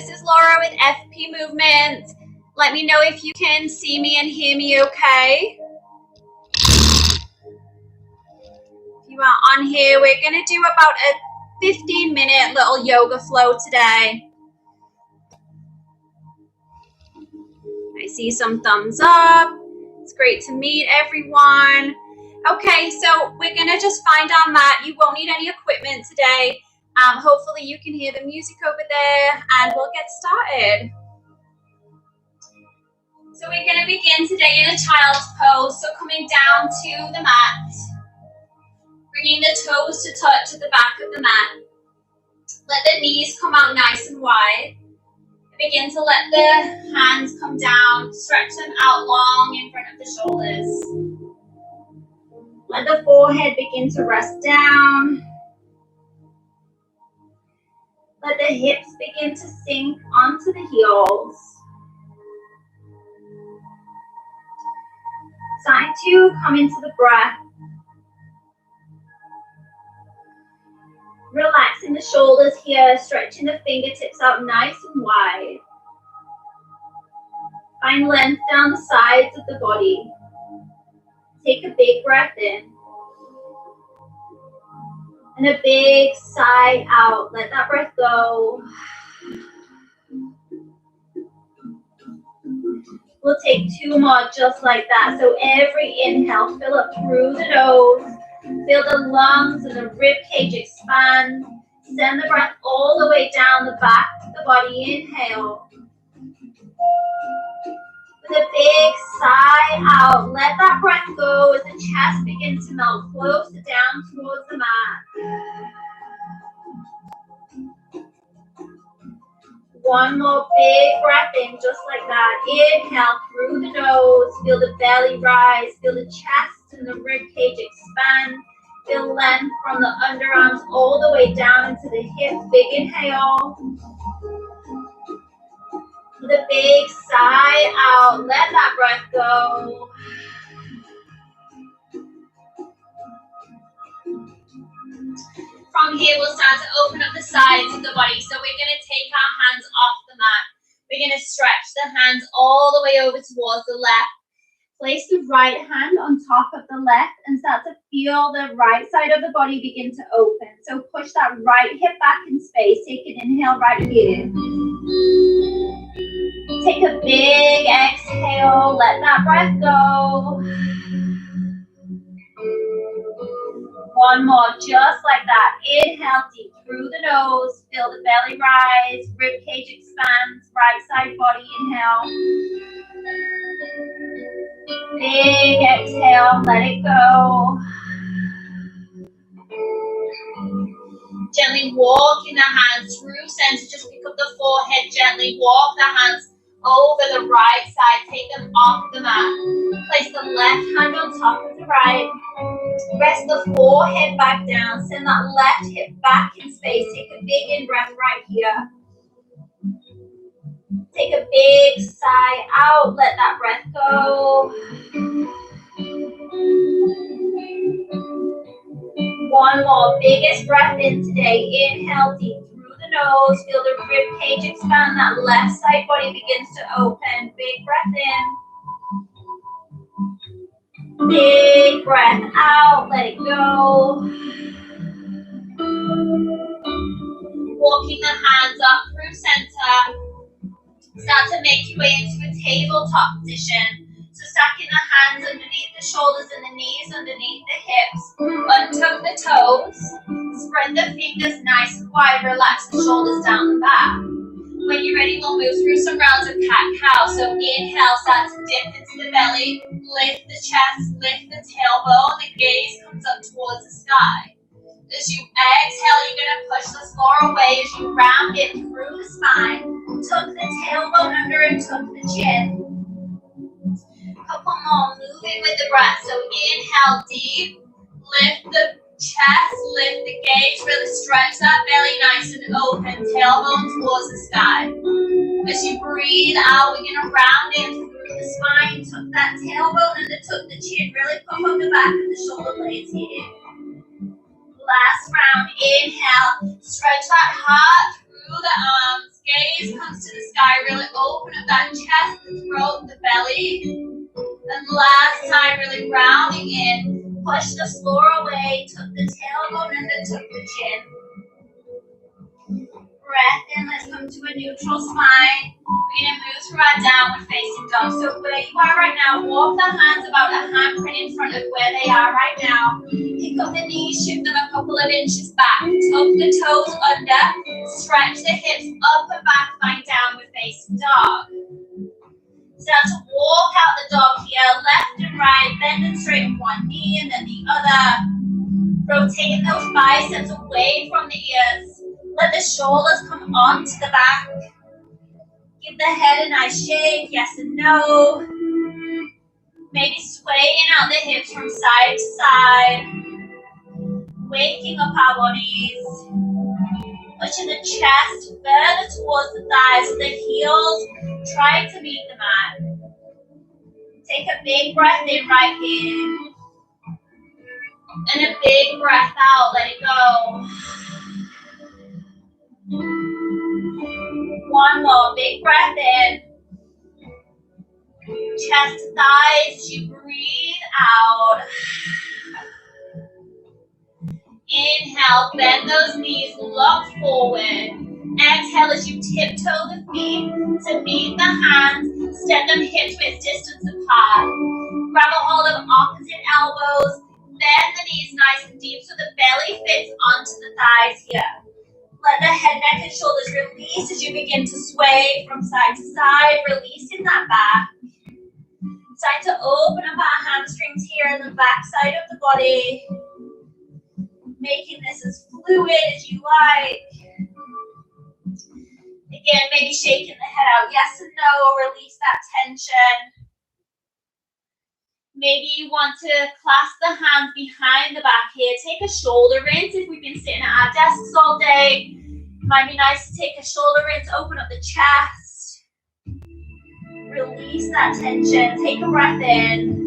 this is Laura with FP Movement. Let me know if you can see me and hear me okay. If you are on here, we're going to do about a 15-minute little yoga flow today. I see some thumbs up. It's great to meet everyone. Okay, so we're going to just find our mat. You won't need any equipment today. Hopefully you can hear the music over there and we'll get started. So we're going to begin today in a child's pose. So coming down to the mat, bringing the toes to touch at the back of the mat. Let the knees come out nice and wide. Begin to let the hands come down, stretch them out long in front of the shoulders. Let the forehead begin to rest down. Let the hips begin to sink onto the heels. Time to come into the breath. Relaxing the shoulders here, stretching the fingertips out nice and wide. Find length down the sides of the body. Take a big breath in. And a big sigh out. Let that breath go. We'll take two more just like that. So every inhale, fill up through the nose. Feel the lungs and the rib cage expand. Send the breath all the way down the back of the body. Inhale. With a big sigh out, let that breath go as the chest begins to melt closer down towards the mat. One more big breath in, just like that. Inhale through the nose. Feel the belly rise. Feel the chest and the rib cage expand. Feel length from the underarms all the way down into the hips. Big inhale. With a big sigh out, let that breath go. From here, we'll start to open up the sides of the body. So we're going to take our hands off the mat. We're going to stretch the hands all the way over towards the left. Place the right hand on top of the left and start to feel the right side of the body begin to open. So push that right hip back in space. Take an inhale right here. Take a big exhale. Let that breath go. One more, just like that. Inhale deep through the nose. Feel the belly rise. Rib cage expands. Right side body. Inhale. Big exhale. Let it go. Gently walking the hands through center. Just pick up the forehead. Gently walk the hands over the right side. Take them off the mat. Place the left hand on top of the right. Rest the forehead back down. Send that left hip back in space. Take a big in-breath right here. Take a big sigh out. Let that breath go. One more. Biggest breath in today. Inhale deep through the nose. Feel the rib cage expand. That left side body begins to open. Big breath in. Big breath out. Let it go. Walking the hands up through center. Start to make your way into a tabletop position. So stacking the hands underneath the shoulders and the knees underneath the hips. Untuck the toes. Spread the fingers nice and wide. Relax the shoulders down the back. When you're ready, we'll move through some rounds of cat-cow. So inhale, start to dip into the belly. Lift the chest, lift the tailbone. The gaze comes up towards the sky. As you exhale, you're going to push the floor away as you round it through the spine. Tuck the tailbone under and tuck the chin. Couple more, moving with the breath. So inhale deep, lift the chest, lift the gaze, really stretch that belly nice and open, tailbone towards the sky. As you breathe out, we're going to round in through the spine, tuck that tailbone under, tuck the chin, really pump up the back of the shoulder blades here. Last round, inhale, stretch that heart through the arms, Gaze comes to the sky. Really open up that chest, the throat, the belly. And last time, really rounding in. Push the floor away. Tuck the tailbone and then tuck the chin. Breath in. Let's come to a neutral spine. We're going to move through our downward facing dog. So where you are right now, walk the hands about a handprint in front of where they are right now. Pick up the knees, shift them a couple of inches back. Tuck the toes under. Stretch the hips up and back. Find downward facing dog. Start to walk out the dog here, left and right, bend and straighten one knee and then the other. Rotating those biceps away from the ears. Let the shoulders come onto the back. Give the head a nice shake, yes and no. Maybe swaying out the hips from side to side. Waking up our bodies. Pushing the chest further towards the thighs with the heels. Try to meet the mat. Take a big breath in right here. And a big breath out. Let it go. One more big breath in. Chest to thighs. You breathe out. Inhale, bend those knees, look forward. Exhale as you tiptoe the feet to meet the hands. Step them hip width distance apart. Grab a hold of opposite elbows. Bend the knees nice and deep so the belly fits onto the thighs here. Let the head, neck, and shoulders release as you begin to sway from side to side, releasing that back. It's time to open up our hamstrings here in the back side of the body. Making this as fluid as you like. Again, maybe shaking the head out, yes and no, release that tension. Maybe you want to clasp the hands behind the back here. Take a shoulder rinse if we've been sitting at our desks all day. It might be nice to take a shoulder rinse, open up the chest. Release that tension, take a breath in.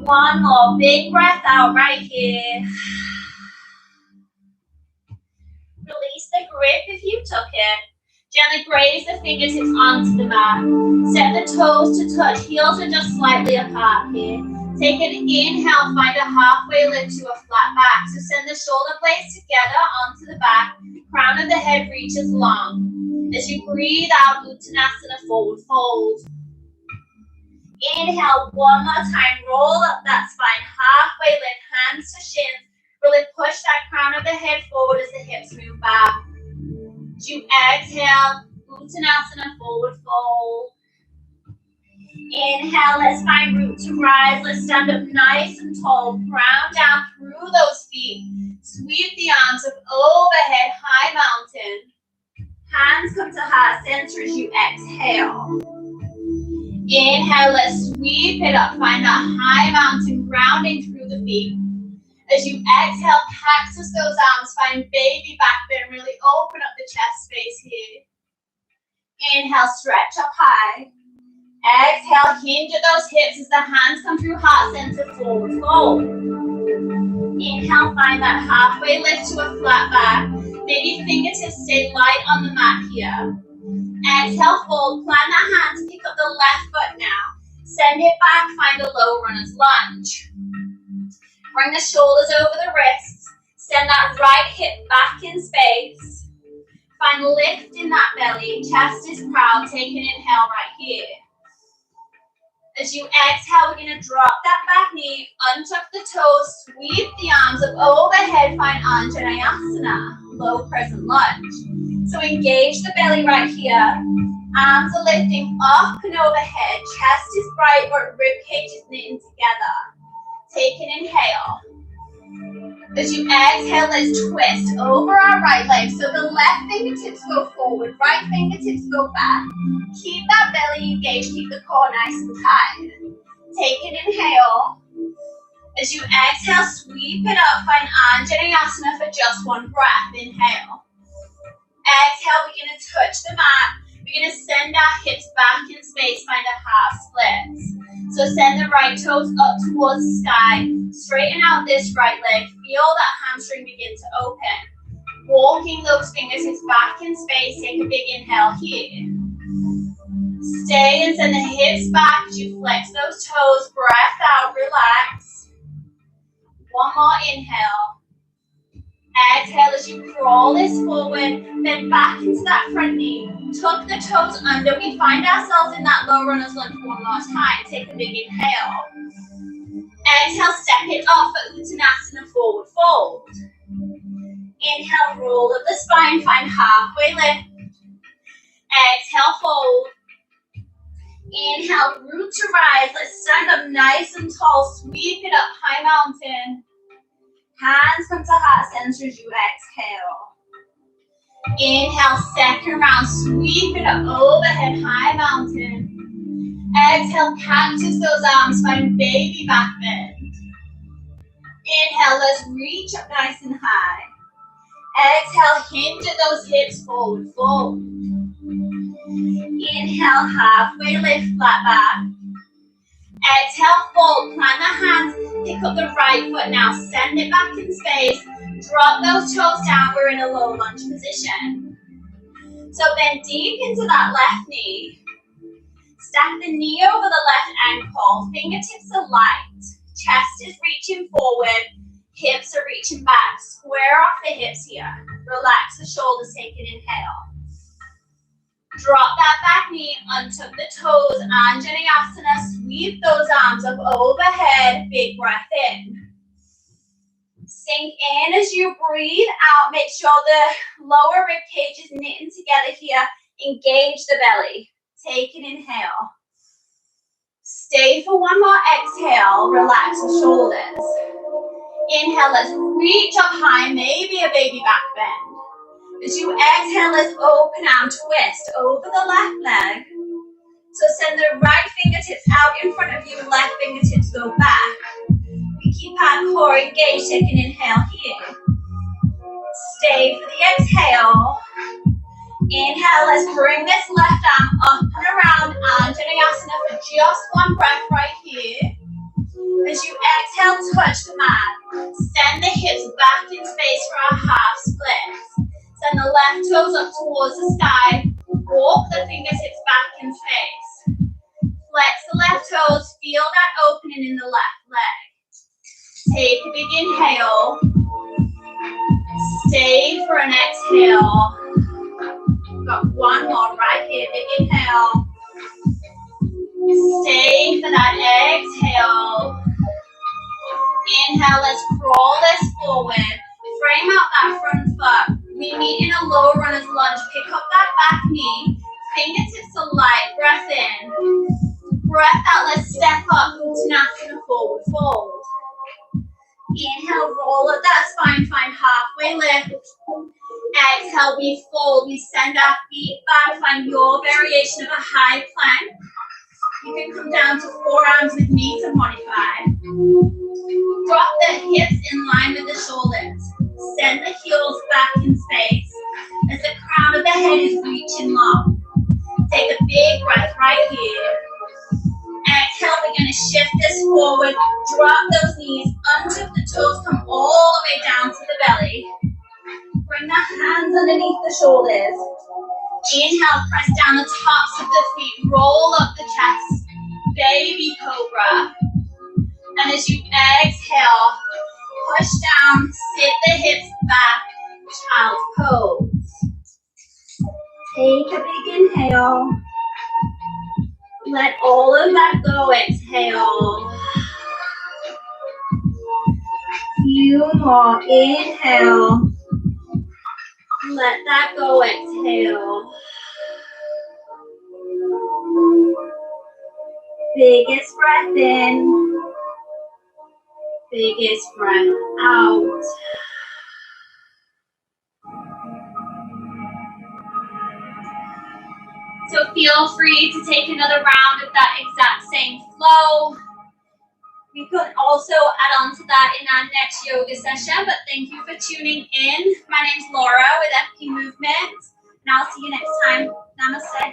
One more big breath out right here. Release the grip if you took it. Gently graze the fingertips onto the mat. Set the toes to touch. Heels are just slightly apart here. Take an inhale. Find a halfway lift to a flat back. So send the shoulder blades together onto the back. Crown of the head reaches long. As you breathe out, Uttanasana, forward fold. Inhale one more time. Roll up that spine. Halfway lift. Hands to shins. Really push that crown of the head forward as the hips move back. As you exhale, Uttanasana, forward fold. Inhale, let's find root to rise. Let's stand up nice and tall. Ground down through those feet. Sweep the arms up overhead, high mountain. Hands come to heart center as you exhale. Inhale, let's sweep it up. Find that high mountain, grounding through the feet. As you exhale, cactus those arms, find baby back bend, really open up the chest space here. Inhale, stretch up high. Exhale, hinge at those hips as the hands come through heart center, forward fold. Inhale, find that halfway lift to a flat back. Maybe fingertips stay light on the mat here. Exhale, fold, plant that hand to pick up the left foot now. Send it back, find a low runner's lunge. Bring the shoulders over the wrists. Send that right hip back in space. Find lift in that belly. Chest is proud. Take an inhale right here. As you exhale, we're going to drop that back knee, untuck the toes, sweep the arms up overhead. Find Anjaneyasana, low crescent lunge. So engage the belly right here. Arms are lifting up and overhead. Chest is bright, but rib cage is knitting together. Take an inhale. As you exhale, let's twist over our right leg. So the left fingertips go forward, right fingertips go back. Keep that belly engaged, keep the core nice and tight. Take an inhale. As you exhale, sweep it up. Find Anjaneyasana for just one breath. Inhale. Exhale, we're going to touch the mat. We're going to send our hips back in space. Find a half split. So send the right toes up towards the sky. Straighten out this right leg. Feel that hamstring begin to open. Walk walking those fingertips back in space. Take a big inhale here. Stay and send the hips back as you flex those toes. Breath out, relax. One more inhale. Exhale as you crawl this forward, then back into that front knee. Tuck the toes under. We find ourselves in that low runner's lunge one more time. Take a big inhale. Exhale, step it off at Uttanasana, forward fold. Inhale, roll up the spine, find halfway lift. Exhale, fold. Inhale, root to rise. Let's stand up nice and tall. Sweep it up, high mountain. Hands come to heart center as you exhale. Inhale, second round. Sweep it up, overhead, high mountain. Exhale, cactus those arms, find baby back bend. Inhale, let's reach up nice and high. Exhale, hinge at those hips, forward fold. Inhale, halfway lift, flat back. Exhale, fold, plant the hands, pick up the right foot now, send it back in space. Drop those toes down, we're in a low lunge position. So bend deep into that left knee. Stack the knee over the left ankle, fingertips are light. Chest is reaching forward, hips are reaching back. Square off the hips here. Relax the shoulders, take an inhale. Drop that back knee, untuck the toes, Anjaneyasana, sweep those arms up overhead, big breath in. Sink in as you breathe out, make sure the lower rib cage is knitting together here, engage the belly. Take an inhale. Stay for one more exhale, relax the shoulders. Inhale, let's reach up high, maybe a baby back bend. As you exhale, let's open arm twist over the left leg. So send the right fingertips out in front of you, left fingertips go back. We keep our core engaged, take an inhale here. Stay for the exhale. Inhale, let's bring this left arm up and around, Anjaneyasana for just one breath right here. As you exhale, touch the mat. Send the hips back in space for our half splits. Send the left toes up towards the sky. Walk the fingertips back in space. Flex the left toes. Feel that opening in the left leg. Take a big inhale. Stay for an exhale. Got one more right here. Big inhale. Stay for that exhale. Inhale, let's crawl this forward. Frame out that front foot. We meet in a low runner's lunge. Pick up that back knee. Fingertips are light. Breath in. Breath out. Let's step up. Uttanasana, forward fold. Inhale, roll up that spine. Find halfway lift. Exhale, we fold. We send our feet back. Find your variation of a high plank. You can come down to forearms with me to modify. Drop the hips in line with the shoulders. Send the heels back in space as the crown of the head is reaching long. Take a big breath right here. Exhale, we're going to shift this forward. Drop those knees, untuck the toes, come all the way down to the belly. Bring the hands underneath the shoulders. Inhale, press down the tops of the feet, roll up the chest, baby cobra. And as you exhale, push down, sit the hips back, child's pose. Take a big inhale. Let all of that go, exhale. Few more, inhale. Let that go, exhale. Biggest breath in. Biggest breath out. So feel free to take another round of that exact same flow. We could also add on to that in our next yoga session, but thank you for tuning in. My name's Laura with FP Movement, and I'll see you next time. Namaste.